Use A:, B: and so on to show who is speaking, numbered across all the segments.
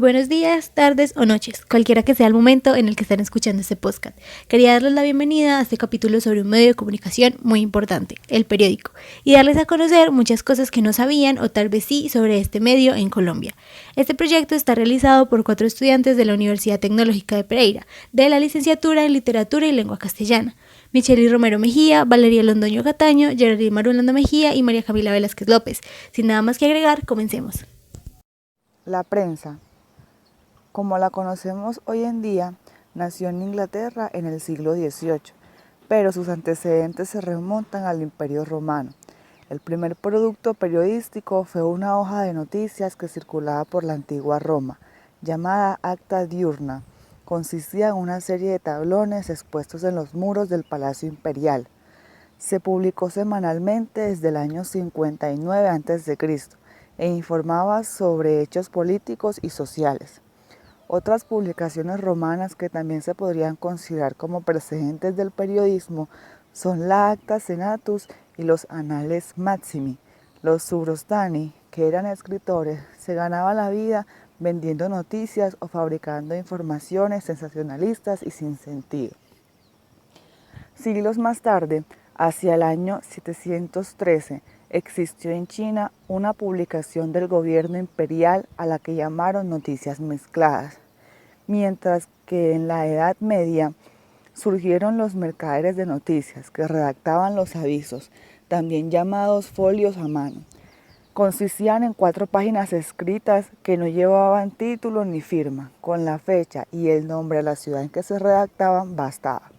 A: buenos días, tardes o noches, cualquiera que sea el momento en el que estén escuchando este podcast. Quería darles la bienvenida a este capítulo sobre un medio de comunicación muy importante, el periódico, y darles a conocer muchas cosas que no sabían o tal vez sí sobre este medio en Colombia. Este proyecto está realizado por 4 estudiantes de la Universidad Tecnológica de Pereira, de la licenciatura en Literatura y Lengua Castellana. Michely Romero Mejía, Valeria Londoño Cataño, Geraldine Marulanda Mejía y María Camila Velázquez López. Sin nada más que agregar, comencemos.
B: La prensa, como la conocemos hoy en día, nació en Inglaterra en el siglo XVIII, pero sus antecedentes se remontan al Imperio Romano. El primer producto periodístico fue una hoja de noticias que circulaba por la antigua Roma, llamada Acta Diurna. Consistía en una serie de tablones expuestos en los muros del Palacio Imperial. Se publicó semanalmente desde el año 59 a.C. e informaba sobre hechos políticos y sociales. Otras publicaciones romanas que también se podrían considerar como precedentes del periodismo son la Acta Senatus y los Annales Maximi. Los subrostani, que eran escritores, se ganaban la vida vendiendo noticias o fabricando informaciones sensacionalistas y sin sentido. Siglos más tarde, hacia el año 713, existió en China una publicación del gobierno imperial a la que llamaron noticias mezcladas, mientras que en la Edad Media surgieron los mercaderes de noticias que redactaban los avisos, también llamados folios a mano. Consistían en 4 páginas escritas que no llevaban título ni firma, con la fecha y el nombre de la ciudad en que se redactaban bastaba.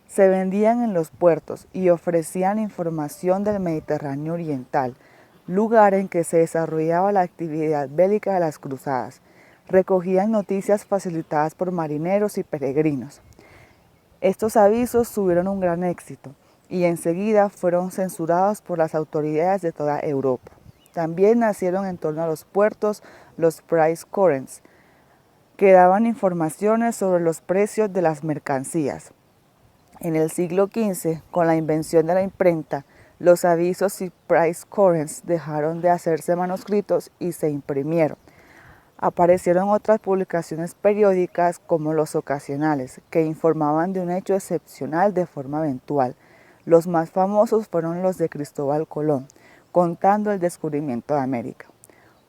B: Se vendían en los puertos y ofrecían información del Mediterráneo Oriental, lugar en que se desarrollaba la actividad bélica de las cruzadas. Recogían noticias facilitadas por marineros y peregrinos. Estos avisos tuvieron un gran éxito y enseguida fueron censurados por las autoridades de toda Europa. También nacieron en torno a los puertos los price currents, que daban informaciones sobre los precios de las mercancías. En el siglo XV, con la invención de la imprenta, los avisos y price currents dejaron de hacerse manuscritos y se imprimieron. Aparecieron otras publicaciones periódicas como los ocasionales, que informaban de un hecho excepcional de forma eventual. Los más famosos fueron los de Cristóbal Colón, contando el descubrimiento de América.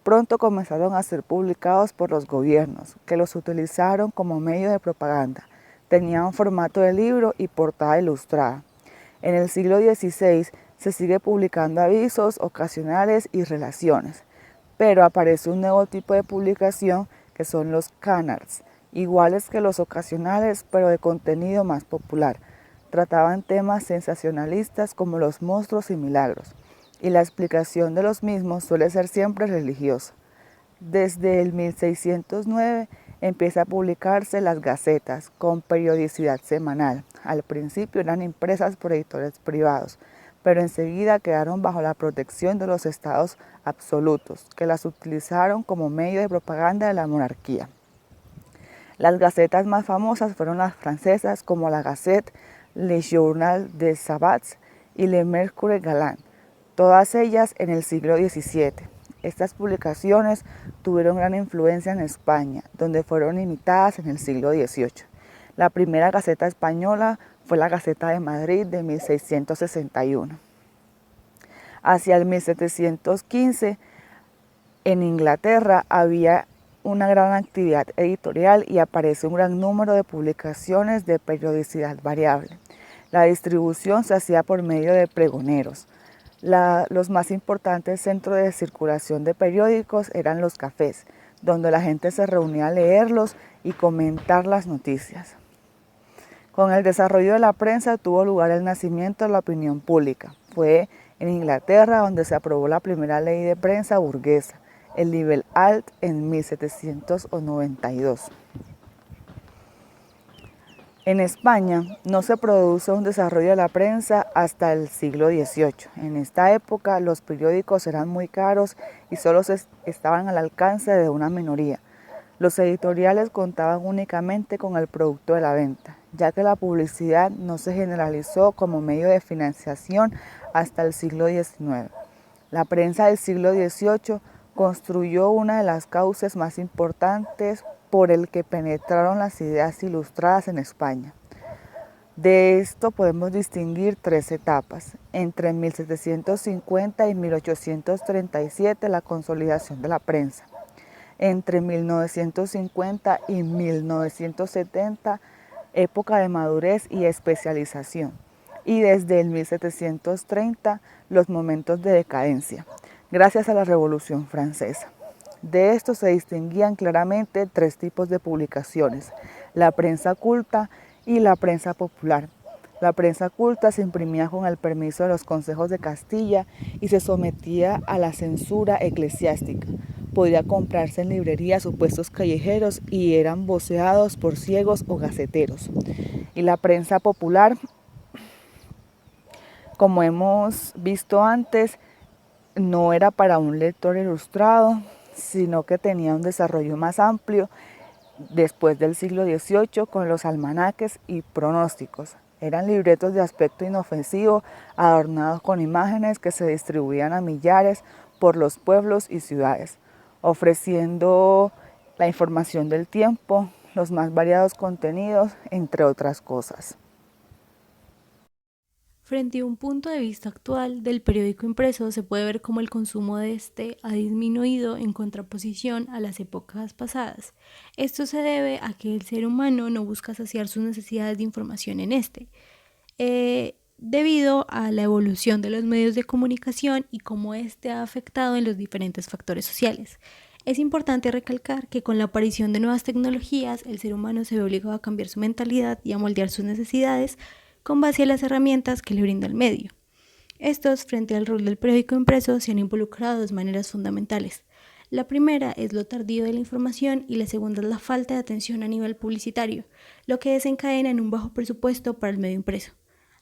B: Pronto comenzaron a ser publicados por los gobiernos, que los utilizaron como medio de propaganda. Tenían formato de libro y portada ilustrada. En el siglo XVI se sigue publicando avisos, ocasionales y relaciones, pero aparece un nuevo tipo de publicación que son los canards, iguales que los ocasionales pero de contenido más popular. Trataban temas sensacionalistas como los monstruos y milagros, y la explicación de los mismos suele ser siempre religiosa. Desde el 1609 empieza a publicarse las gacetas con periodicidad semanal. Al principio eran impresas por editores privados, pero enseguida quedaron bajo la protección de los estados absolutos, que las utilizaron como medio de propaganda de la monarquía. Las gacetas más famosas fueron las francesas, como la Gazette, Le Journal des Sabbats y Le Mercure Galant, todas ellas en el siglo XVII. Estas publicaciones tuvieron gran influencia en España, donde fueron imitadas en el siglo XVIII. La primera gaceta española fue la Gaceta de Madrid de 1661. Hacia el 1715, en Inglaterra había una gran actividad editorial y aparece un gran número de publicaciones de periodicidad variable. La distribución se hacía por medio de pregoneros. Los más importantes centros de circulación de periódicos eran los cafés, donde la gente se reunía a leerlos y comentar las noticias. Con el desarrollo de la prensa tuvo lugar el nacimiento de la opinión pública. Fue en Inglaterra donde se aprobó la primera ley de prensa burguesa, el Libel Alt, en 1792. En España no se produce un desarrollo de la prensa hasta el siglo XVIII. En esta época los periódicos eran muy caros y solo estaban al alcance de una minoría. Los editoriales contaban únicamente con el producto de la venta, ya que la publicidad no se generalizó como medio de financiación hasta el siglo XIX. La prensa del siglo XVIII Construyó una de las cauces más importantes por el que penetraron las ideas ilustradas en España. De esto podemos distinguir tres etapas. Entre 1750 y 1837, la consolidación de la prensa. Entre 1950 y 1970, época de madurez y especialización. Y desde el 1730, los momentos de decadencia, gracias a la Revolución Francesa. De esto se distinguían claramente tres tipos de publicaciones: la prensa culta y la prensa popular. La prensa culta se imprimía con el permiso de los consejos de Castilla y se sometía a la censura eclesiástica. Podía comprarse en librerías o puestos callejeros y eran voceados por ciegos o gaceteros. Y la prensa popular, como hemos visto antes, no era para un lector ilustrado, sino que tenía un desarrollo más amplio después del siglo XVIII con los almanaques y pronósticos. Eran libretos de aspecto inofensivo, adornados con imágenes que se distribuían a millares por los pueblos y ciudades, ofreciendo la información del tiempo, los más variados contenidos, entre otras cosas.
A: Frente a un punto de vista actual del periódico impreso, se puede ver cómo el consumo de este ha disminuido en contraposición a las épocas pasadas. Esto se debe a que el ser humano no busca saciar sus necesidades de información en este, debido a la evolución de los medios de comunicación y cómo este ha afectado en los diferentes factores sociales. Es importante recalcar que con la aparición de nuevas tecnologías, el ser humano se ve obligado a cambiar su mentalidad y a moldear sus necesidades con base a las herramientas que le brinda el medio. Estos, frente al rol del periódico impreso, se han involucrado de dos maneras fundamentales. La primera es lo tardío de la información y la segunda es la falta de atención a nivel publicitario, lo que desencadena en un bajo presupuesto para el medio impreso.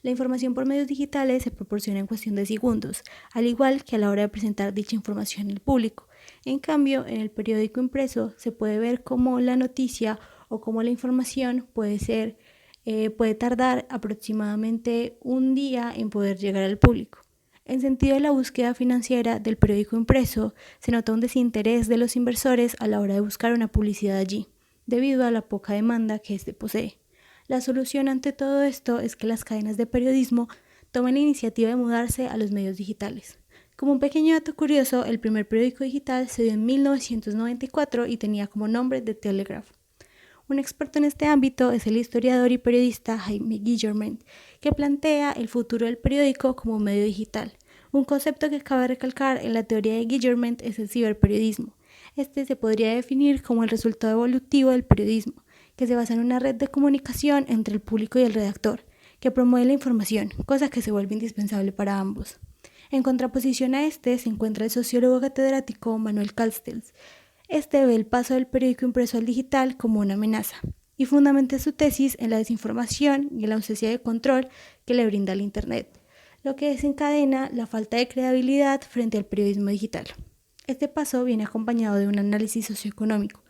A: La información por medios digitales se proporciona en cuestión de segundos, al igual que a la hora de presentar dicha información al público. En cambio, en el periódico impreso se puede ver cómo la noticia o cómo la información puede tardar aproximadamente un día en poder llegar al público. En sentido de la búsqueda financiera del periódico impreso, se nota un desinterés de los inversores a la hora de buscar una publicidad allí, debido a la poca demanda que éste posee. La solución ante todo esto es que las cadenas de periodismo tomen la iniciativa de mudarse a los medios digitales. Como un pequeño dato curioso, el primer periódico digital se dio en 1994 y tenía como nombre The Telegraph. Un experto en este ámbito es el historiador y periodista Jaime Guillermin, que plantea el futuro del periódico como un medio digital. Un concepto que cabe recalcar en la teoría de Guillermin es el ciberperiodismo. Este se podría definir como el resultado evolutivo del periodismo, que se basa en una red de comunicación entre el público y el redactor, que promueve la información, cosa que se vuelve indispensable para ambos. En contraposición a este se encuentra el sociólogo catedrático Manuel Castells. Este ve el paso del periódico impreso al digital como una amenaza y fundamenta su tesis en la desinformación y en la ausencia de control que le brinda el Internet, lo que desencadena la falta de credibilidad frente al periodismo digital. Este paso viene acompañado de un análisis socioeconómico,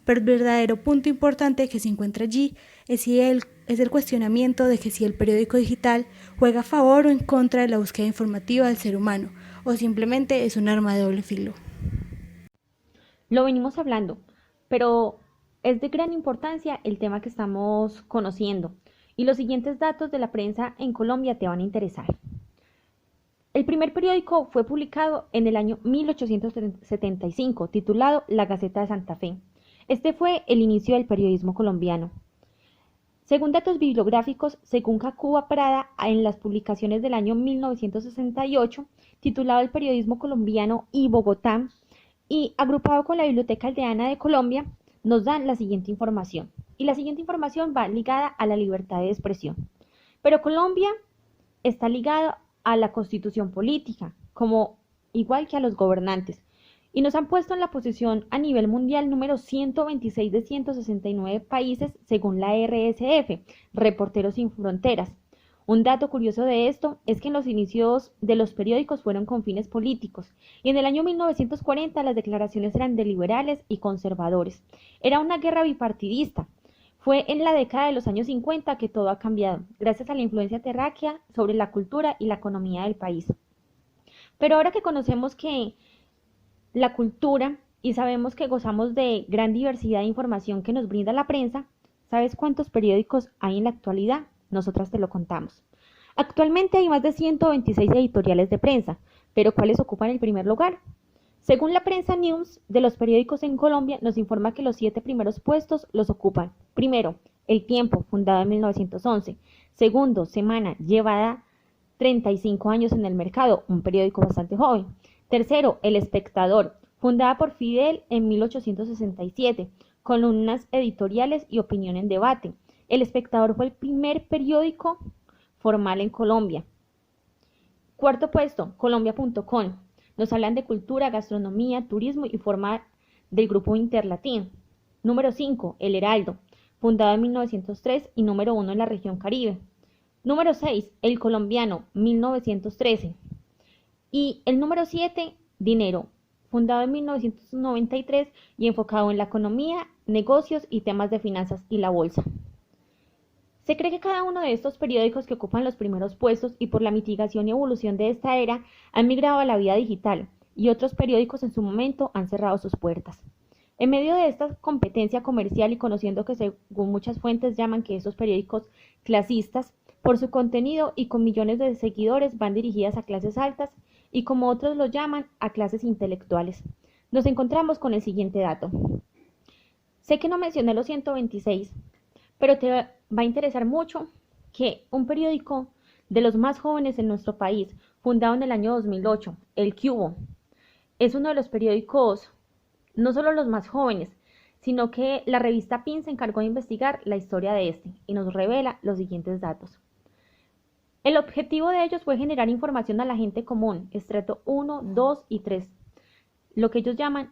A: pero el verdadero punto importante que se encuentra allí es el cuestionamiento de que si el periódico digital juega a favor o en contra de la búsqueda informativa del ser humano, o simplemente es un arma de doble filo.
C: Lo venimos hablando, pero es de gran importancia el tema que estamos conociendo y los siguientes datos de la prensa en Colombia te van a interesar. El primer periódico fue publicado en el año 1875, titulado La Gaceta de Santa Fe. Este fue el inicio del periodismo colombiano. Según datos bibliográficos, según Jacuba Prada, en las publicaciones del año 1968, titulado El periodismo colombiano y Bogotá, y agrupado con la Biblioteca Aldeana de Colombia, nos dan la siguiente información. Y la siguiente información va ligada a la libertad de expresión. Pero Colombia está ligado a la constitución política, como igual que a los gobernantes. Y nos han puesto en la posición a nivel mundial número 126 de 169 países según la RSF, Reporteros Sin Fronteras. Un dato curioso de esto es que en los inicios de los periódicos fueron con fines políticos y en el año 1940 las declaraciones eran de liberales y conservadores. Era una guerra bipartidista. Fue en la década de los años 50 que todo ha cambiado, gracias a la influencia terráquea sobre la cultura y la economía del país. Pero ahora que conocemos que la cultura y sabemos que gozamos de gran diversidad de información que nos brinda la prensa, ¿sabes cuántos periódicos hay en la actualidad? Nosotras te lo contamos. Actualmente hay más de 126 editoriales de prensa, pero ¿cuáles ocupan el primer lugar? Según la prensa News de los periódicos en Colombia, nos informa que los 7 primeros puestos los ocupan. Primero, El Tiempo, fundado en 1911. Segundo, Semana, llevada 35 años en el mercado, un periódico bastante joven. Tercero, El Espectador, fundada por Fidel en 1867, columnas editoriales y opinión en debate. El Espectador fue el primer periódico formal en Colombia. Cuarto puesto, Colombia.com. Nos hablan de cultura, gastronomía, turismo y forma del grupo Interlatin. Número 5, El Heraldo, fundado en 1903 y número 1 en la región Caribe. Número 6, El Colombiano, 1913. Y el número 7, Dinero, fundado en 1993 y enfocado en la economía, negocios y temas de finanzas y la bolsa. Se cree que cada uno de estos periódicos que ocupan los primeros puestos y por la mitigación y evolución de esta era han migrado a la vida digital y otros periódicos en su momento han cerrado sus puertas. En medio de esta competencia comercial y conociendo que según muchas fuentes llaman que esos periódicos clasistas, por su contenido y con millones de seguidores van dirigidas a clases altas y como otros lo llaman a clases intelectuales. Nos encontramos con el siguiente dato. Sé que no mencioné los 126, pero te va a interesar mucho que un periódico de los más jóvenes en nuestro país, fundado en el año 2008, El Cubo, es uno de los periódicos, no solo los más jóvenes, sino que la revista PIN se encargó de investigar la historia de este y nos revela los siguientes datos. El objetivo de ellos fue generar información a la gente común, estrato 1, 2 y 3, lo que ellos llaman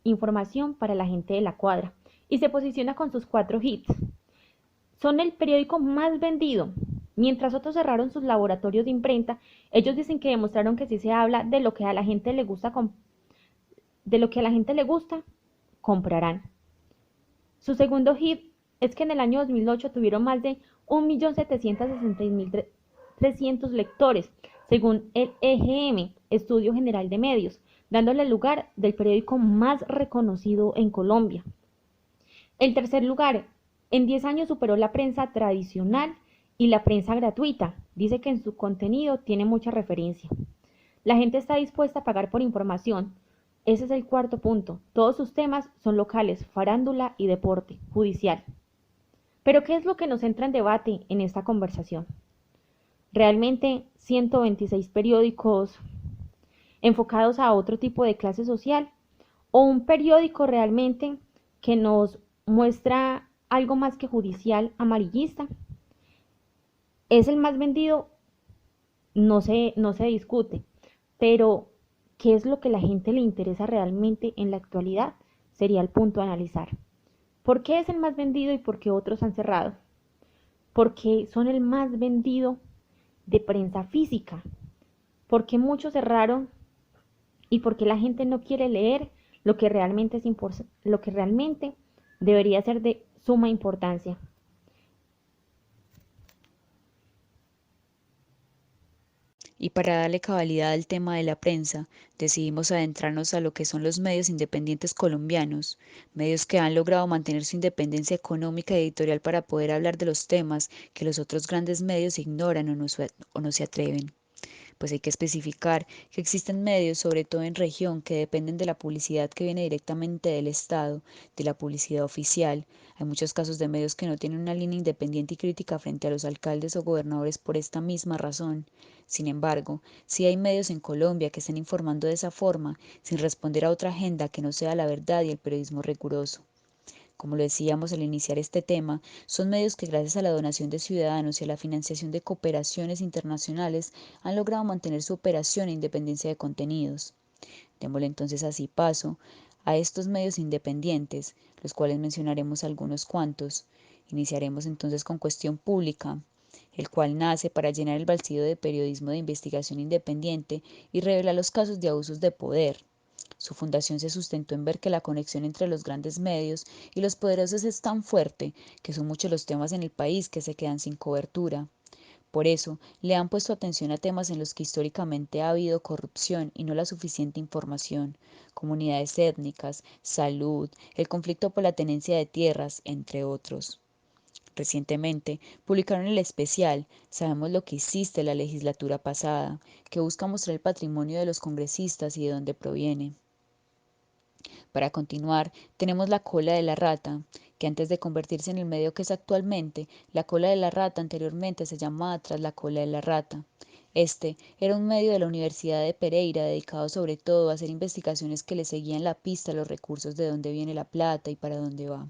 C: información para la gente de la cuadra, y se posiciona con sus 4 hits. Son el periódico más vendido. Mientras otros cerraron sus laboratorios de imprenta, ellos dicen que demostraron que si se habla de lo que a la gente le gusta, comprarán. Su segundo hit es que en el año 2008 tuvieron más de 1.766.300 lectores, según el EGM, Estudio General de Medios, dándole lugar del periódico más reconocido en Colombia. El tercer lugar, en 10 años superó la prensa tradicional y la prensa gratuita. Dice que en su contenido tiene mucha referencia. La gente está dispuesta a pagar por información. Ese es el cuarto punto. Todos sus temas son locales, farándula y deporte, judicial. Pero ¿qué es lo que nos entra en debate en esta conversación? ¿Realmente 126 periódicos enfocados a otro tipo de clase social? ¿O un periódico realmente que nos muestra algo más que judicial amarillista? ¿Es el más vendido? No se discute, pero ¿qué es lo que a la gente le interesa realmente en la actualidad? Sería el punto a analizar. ¿Por qué es el más vendido y por qué otros han cerrado? Porque son el más vendido de prensa física. ¿Por qué muchos cerraron? Y porque la gente no quiere leer lo que realmente debería ser de suma importancia.
D: Y para darle cabalidad al tema de la prensa, decidimos adentrarnos a lo que son los medios independientes colombianos, medios que han logrado mantener su independencia económica y editorial para poder hablar de los temas que los otros grandes medios ignoran o no se atreven. Pues hay que especificar que existen medios, sobre todo en región, que dependen de la publicidad que viene directamente del Estado, de la publicidad oficial. Hay muchos casos de medios que no tienen una línea independiente y crítica frente a los alcaldes o gobernadores por esta misma razón. Sin embargo, sí hay medios en Colombia que están informando de esa forma, sin responder a otra agenda que no sea la verdad y el periodismo riguroso. Como lo decíamos al iniciar este tema, son medios que gracias a la donación de ciudadanos y a la financiación de cooperaciones internacionales han logrado mantener su operación e independencia de contenidos. Démosle entonces así paso a estos medios independientes, los cuales mencionaremos algunos cuantos. Iniciaremos entonces con Cuestión Pública, el cual nace para llenar el vacío de periodismo de investigación independiente y revela los casos de abusos de poder. Su fundación se sustentó en ver que la conexión entre los grandes medios y los poderosos es tan fuerte que son muchos los temas en el país que se quedan sin cobertura. Por eso, le han puesto atención a temas en los que históricamente ha habido corrupción y no la suficiente información, comunidades étnicas, salud, el conflicto por la tenencia de tierras, entre otros. Recientemente publicaron el especial Sabemos lo que hiciste la legislatura pasada, que busca mostrar el patrimonio de los congresistas y de dónde proviene. Para continuar, tenemos La cola de la rata, que antes de convertirse en el medio que es actualmente, La cola de la rata anteriormente se llamaba Tras la cola de la rata. Este era un medio de la Universidad de Pereira dedicado sobre todo a hacer investigaciones que le seguían la pista a los recursos de dónde viene la plata y para dónde va.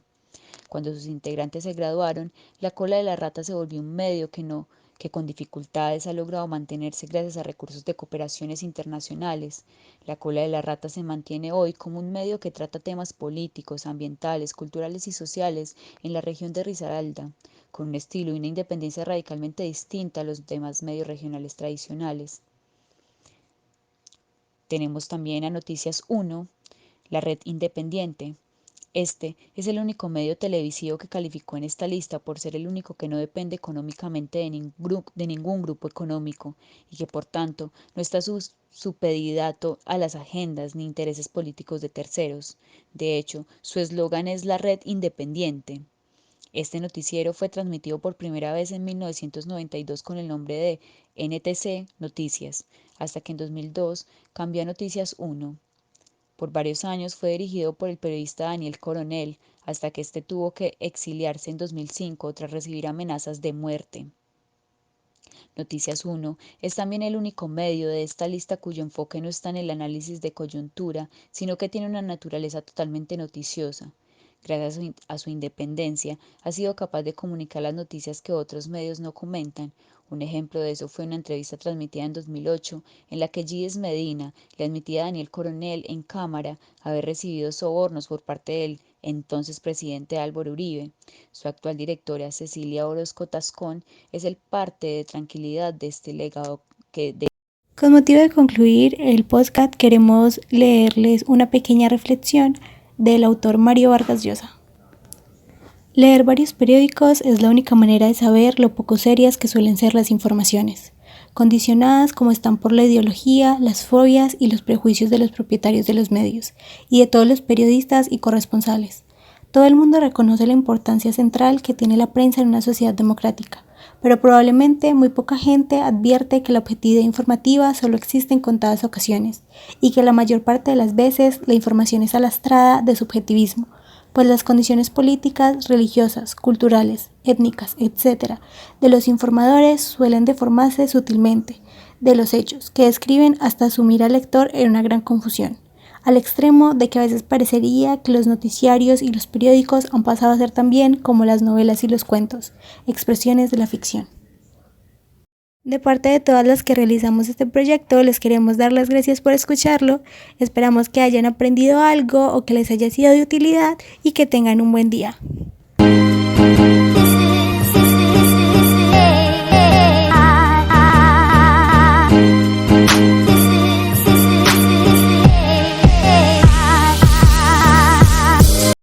D: Cuando sus integrantes se graduaron, La cola de la rata se volvió un medio que con dificultades ha logrado mantenerse gracias a recursos de cooperaciones internacionales. La cola de la rata se mantiene hoy como un medio que trata temas políticos, ambientales, culturales y sociales en la región de Risaralda, con un estilo y una independencia radicalmente distinta a los demás medios regionales tradicionales. Tenemos también a Noticias 1, la red independiente. Este es el único medio televisivo que calificó en esta lista por ser el único que no depende económicamente de ningún grupo económico y que por tanto no está supeditado a las agendas ni intereses políticos de terceros. De hecho, su eslogan es la red independiente. Este noticiero fue transmitido por primera vez en 1992 con el nombre de NTC Noticias, hasta que en 2002 cambió a Noticias 1. Por varios años fue dirigido por el periodista Daniel Coronel, hasta que este tuvo que exiliarse en 2005 tras recibir amenazas de muerte. Noticias 1 es también el único medio de esta lista cuyo enfoque no está en el análisis de coyuntura, sino que tiene una naturaleza totalmente noticiosa. Gracias a su independencia, ha sido capaz de comunicar las noticias que otros medios no comentan. Un ejemplo de eso fue una entrevista transmitida en 2008 en la que Gilles Medina le admitía a Daniel Coronel en cámara haber recibido sobornos por parte del entonces presidente Álvaro Uribe. Su actual directora, Cecilia Orozco Tascón, es el parte de tranquilidad de este legado
A: Con motivo de concluir el podcast, queremos leerles una pequeña reflexión del autor Mario Vargas Llosa. Leer varios periódicos es la única manera de saber lo poco serias que suelen ser las informaciones, condicionadas como están por la ideología, las fobias y los prejuicios de los propietarios de los medios y de todos los periodistas y corresponsales. Todo el mundo reconoce la importancia central que tiene la prensa en una sociedad democrática, pero probablemente muy poca gente advierte que la objetividad informativa solo existe en contadas ocasiones y que la mayor parte de las veces la información es alastrada de subjetivismo, pues las condiciones políticas, religiosas, culturales, étnicas, etc., de los informadores suelen deformarse sutilmente de los hechos, que describen hasta sumir al lector en una gran confusión, al extremo de que a veces parecería que los noticiarios y los periódicos han pasado a ser también como las novelas y los cuentos, expresiones de la ficción. De parte de todas las que realizamos este proyecto, les queremos dar las gracias por escucharlo. Esperamos que hayan aprendido algo o que les haya sido de utilidad y que tengan un buen día.